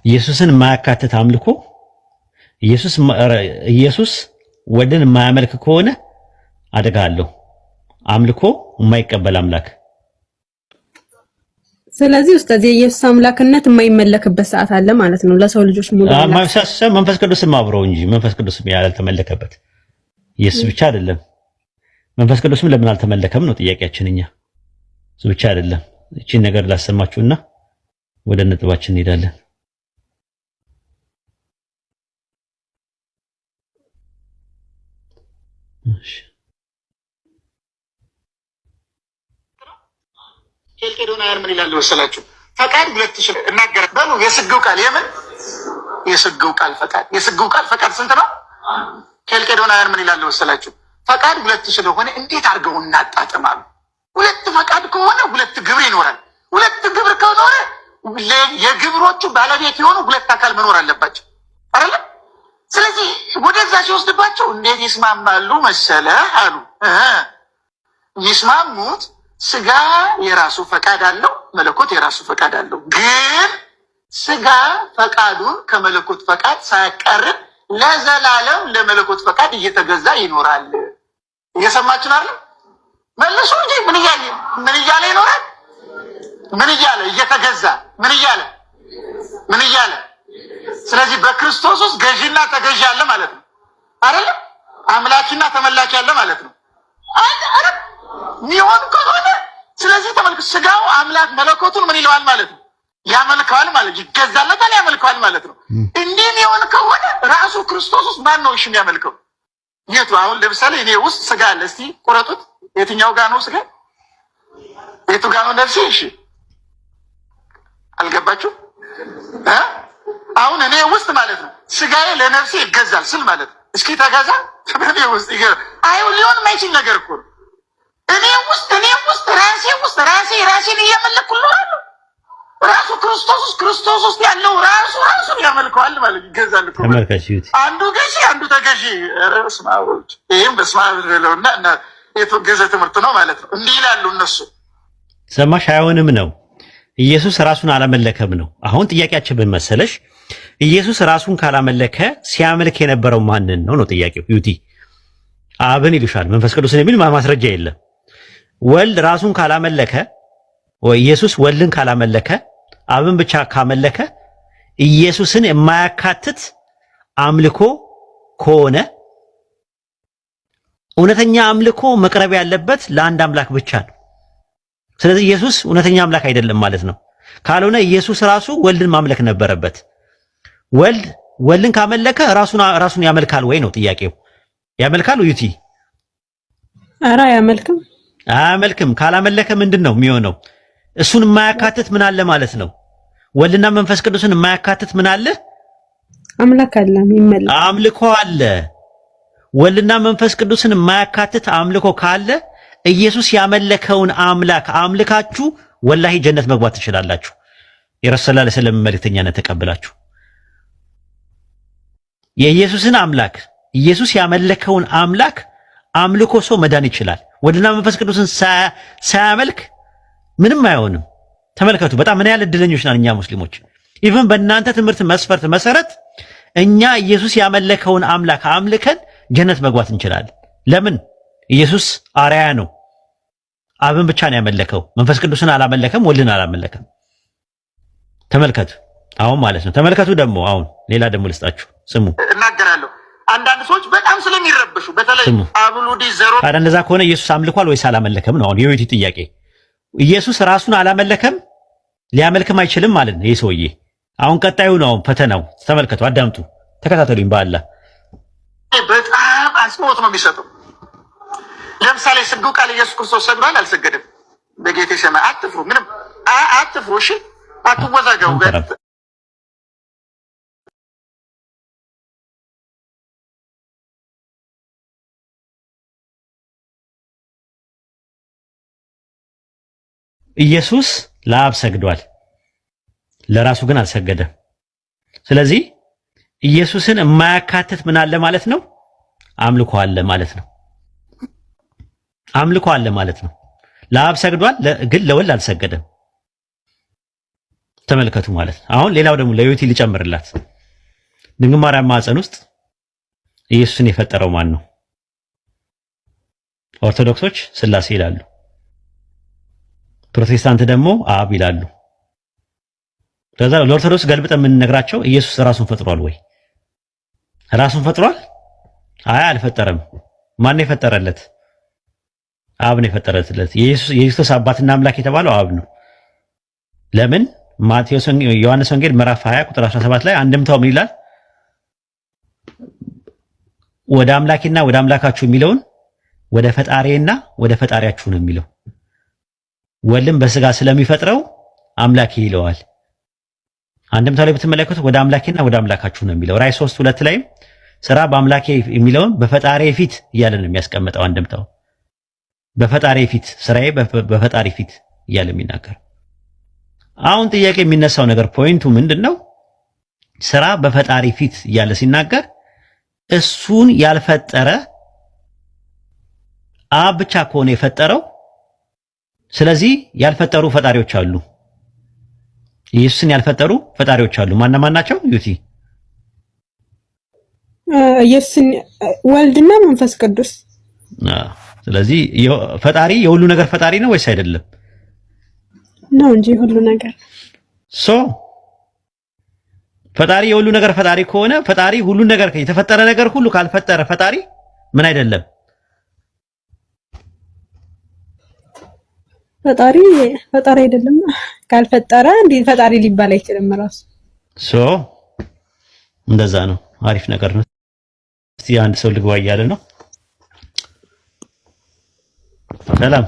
ኢየሱስን የማያካትት አምልኮ ኢየሱስ ወልድን የማያመልክ ከሆነ አደጋ አለው። አምልኮ የማይቀበል አምላክ። ስለዚህ ኡስታዝ የኢየሱስ አምላክነት የማይመለክበት ሰዓት አለ ማለት ነው ለሰው ልጆች ሙሉ መንፈስ ቅዱስም አብረው እንጂ መንፈስ ቅዱስም ያልተመለከበት ኢየሱስ ብቻ አይደለም። መንፈስ ቅዱስም ለምን አልተመለከም ነው ጥያቄያችን። እኛ እሱ ብቻ አይደለም። እቺን ነገር ላሰማችሁና ወደ ነጥባችን እንሄዳለን። እሺ ኬልቄዶናውያን ምን ይላል መሰላችሁ? ፈቃድ ሁለት ሺህ እናገር በሉ። የስግው ቃል የምን የስግው ቃል ፈቃድ የስግው ቃል ፈቃድ ስንት ነው? ኬልቄዶናውያን ምን ይላል መሰላችሁ? ፈቃድ ሁለት ሺህ ስለሆነ እንዴት አድርገው እናጣጥማሉ? ሁለት ፈቃድ ከሆነ ሁለት ግብር ይኖራል። ሁለት ግብር ከኖረ የግብሮቹ ባለቤት የሆኑ ሁለት አካል መኖር አለባቸው አይደል? ስለዚህ ወደዛ ሲወስድባቸው እንዴት ይስማማሉ መሰለ አሉ። ይስማሙት ስጋ የራሱ ፈቃድ አለው፣ መለኮት የራሱ ፈቃድ አለው። ግን ስጋ ፈቃዱን ከመለኮት ፈቃድ ሳያቃርብ ለዘላለም ለመለኮት ፈቃድ እየተገዛ ይኖራል። እየሰማችሁ አይደል? መልሱ እንጂ ምን እያለ ይኖራል? ምን እያለ እየተገዛ ምን እያለ ስለዚህ በክርስቶስ ውስጥ ገዢና ተገዢ አለ ማለት ነው አይደል? አምላኪና ተመላኪ አለ ማለት ነው አይደል? ሚሆን ከሆነ ስለዚህ ተመልክ ስጋው አምላክ መለኮቱን ምን ይለዋል ማለት ነው? ያመልከዋል ማለት ይገዛለታል፣ ያመልከዋል ማለት ነው። እንዲህ ሚሆን ከሆነ ራሱ ክርስቶስ ውስጥ ማን ነው እሺ የሚያመልከው? የቱ? አሁን ለምሳሌ እኔ ውስጥ ስጋ አለ። እስቲ ቁረጡት። የትኛው ጋር ነው ስጋ? የቱ ጋር ነው ነፍሴ? እሺ አልገባችሁ? አሁን እኔ ውስጥ ማለት ነው ስጋዬ ለነፍሴ ይገዛል ስል ማለት ነው። እስኪ ተገዛ እኔ ውስጥ ይገዛ። ሊሆን የማይችል ነገር እኮ ነው። እኔ ውስጥ ራሴን እያመለኩ ነው። ራሱ ክርስቶስ ውስጥ ያለው ራሱን ያመልከዋል ማለት ይገዛል እኮ። አንዱ ገዢ አንዱ ተገዢ። በስመ አብ ወልድ። ይሄም በስመ አብ ብለውና እና የተወገዘ ትምህርት ነው ማለት ነው። እንዲህ ይላሉ እነሱ። ሰማሽ? አይሆንም ነው። ኢየሱስ ራሱን አላመለከም ነው። አሁን ጥያቄያችን ምን መሰለሽ? ኢየሱስ ራሱን ካላመለከ ሲያመልክ የነበረው ማንን ነው ነው ጥያቄው። ዩቲ አብን ይሉሻል፣ መንፈስ ቅዱስን የሚል ማስረጃ የለም። ወልድ ራሱን ካላመለከ ወይ ኢየሱስ ወልድን ካላመለከ አብን ብቻ ካመለከ ኢየሱስን የማያካትት አምልኮ ከሆነ እውነተኛ አምልኮ መቅረብ ያለበት ለአንድ አምላክ ብቻ ነው። ስለዚህ ኢየሱስ እውነተኛ አምላክ አይደለም ማለት ነው። ካልሆነ ኢየሱስ ራሱ ወልድን ማምለክ ነበረበት። ወልድን ካመለከ ራሱን ያመልካል ወይ ነው ጥያቄው። ያመልካል ዩቲ? ኧረ አያመልክም። አያመልክም። ካላመለከ ምንድን ነው የሚሆነው? እሱን የማያካትት ምን አለ ማለት ነው? ወልድና መንፈስ ቅዱስን የማያካትት ምን አለ? አምላክ አለ፣ ይመለክ አምልኮ አለ። ወልድና መንፈስ ቅዱስን የማያካትት አምልኮ ካለ ኢየሱስ ያመለከውን አምላክ አምልካችሁ ወላሂ ጀነት መግባት ትችላላችሁ። የረሱል ሰለላሁ ዐለይሂ ወሰለም መልእክተኛነት ተቀብላችሁ የኢየሱስን አምላክ ኢየሱስ ያመለከውን አምላክ አምልኮ ሰው መዳን ይችላል። ወልድና መንፈስ ቅዱስን ሳያመልክ ምንም አይሆንም። ተመልከቱ፣ በጣም ምን ያህል እድለኞች ነን እኛ ሙስሊሞች። ኢቭን በእናንተ ትምህርት መስፈርት መሰረት እኛ ኢየሱስ ያመለከውን አምላክ አምልከን ጀነት መግባት እንችላለን። ለምን? ኢየሱስ አርአያ ነው። አብን ብቻ ነው ያመለከው። መንፈስ ቅዱስን አላመለከም፣ ወልድን አላመለከም። ተመልከቱ አሁን ማለት ነው። ተመልከቱ ደግሞ አሁን ሌላ ደግሞ ልስጣችሁ፣ ስሙ። እናገራለሁ አንዳንድ ሰዎች በጣም ስለሚረብሹ በተለይ አብሉዲ ዘሮ ታዲያ እንደዛ ከሆነ ኢየሱስ አምልኳል ወይስ አላመለከም ነው አሁን የዩቲ ጥያቄ። ኢየሱስ ራሱን አላመለከም፣ ሊያመልክም አይችልም ማለት ነው ይህ ሰውዬ። አሁን ቀጣዩ ነው ፈተናው። ተመልከቱ፣ አዳምጡ፣ ተከታተሉኝ። በአላህ በጣም አጽንኦት ነው የሚሰጠው። ለምሳሌ ስግው ቃል ኢየሱስ ክርስቶስ ሰግዷል አልሰገደም? በጌቴ ሰማይ አትፍሩ፣ ምንም አትፍሩ፣ እሺ አትወዛገቡ። ኢየሱስ ለአብ ሰግዷል፣ ለራሱ ግን አልሰገደም። ስለዚህ ኢየሱስን የማያካትት ምን አለ ማለት ነው? አምልኮ አለ ማለት ነው። አምልኮ አለ ማለት ነው። ለአብ ሰግዷል፣ ግን ለወልድ አልሰገደም። ተመልከቱ ማለት ነው። አሁን ሌላው ደግሞ ለዮቲ ሊጨምርላት ድንግል ማርያም ማዕፀን ውስጥ ኢየሱስን የፈጠረው ማን ነው? ኦርቶዶክሶች ሥላሴ ይላሉ። ፕሮቴስታንት ደግሞ አብ ይላሉ። ከዛ ለኦርቶዶክስ ገልብጠን የምንነግራቸው ኢየሱስ ራሱን ፈጥሯል ወይ? ራሱን ፈጥሯል? አይ አልፈጠረም። ማን ነው የፈጠረለት? አብ ነው የፈጠረለት። የኢየሱስ አባትና አምላክ የተባለው አብ ነው። ለምን? ዮሐንስ ወንጌል ምዕራፍ 20 ቁጥር 17 ላይ አንድምታው ምን ይላል? ወደ አምላኬና ወደ አምላካችሁ የሚለውን ወደ ፈጣሪና ወደ ፈጣሪያችሁ ነው የሚለው። ወልድም በስጋ ስለሚፈጥረው አምላኬ ይለዋል። አንድምታው ላይ ብትመለከቱ ወደ አምላኬና ወደ አምላካችሁ ነው የሚለው። ራዕይ 3:2 ላይም ስራ በአምላኬ የሚለውን በፈጣሪ ፊት እያለ ነው የሚያስቀምጠው። አንድምታው በፈጣሪ ፊት፣ ስራዬ በፈጣሪ ፊት እያለ የሚናገር። አሁን ጥያቄ የሚነሳው ነገር ፖይንቱ ምንድነው? ስራ በፈጣሪ ፊት እያለ ሲናገር እሱን ያልፈጠረ አብ ብቻ ከሆነ የፈጠረው፣ ስለዚህ ያልፈጠሩ ፈጣሪዎች አሉ። ኢየሱስን ያልፈጠሩ ፈጣሪዎች አሉ። ማን ናቸው? ዩቲ ኢየሱስን ወልድና መንፈስ ቅዱስ። ስለዚህ ፈጣሪ የሁሉ ነገር ፈጣሪ ነው ወይስ አይደለም? ነው እንጂ ሁሉ ነገር ፈጣሪ የሁሉ ነገር ፈጣሪ ከሆነ ፈጣሪ ሁሉ ነገር የተፈጠረ ነገር ሁሉ ካልፈጠረ ፈጣሪ ምን አይደለም? ፈጣሪ አይደለም። ካልፈጠረ እንዴ ፈጣሪ ሊባል አይችልም ራሱ። እንደዛ ነው። አሪፍ ነገር ነው። እስቲ አንድ ሰው ልግባ እያለ ነው። ሰላም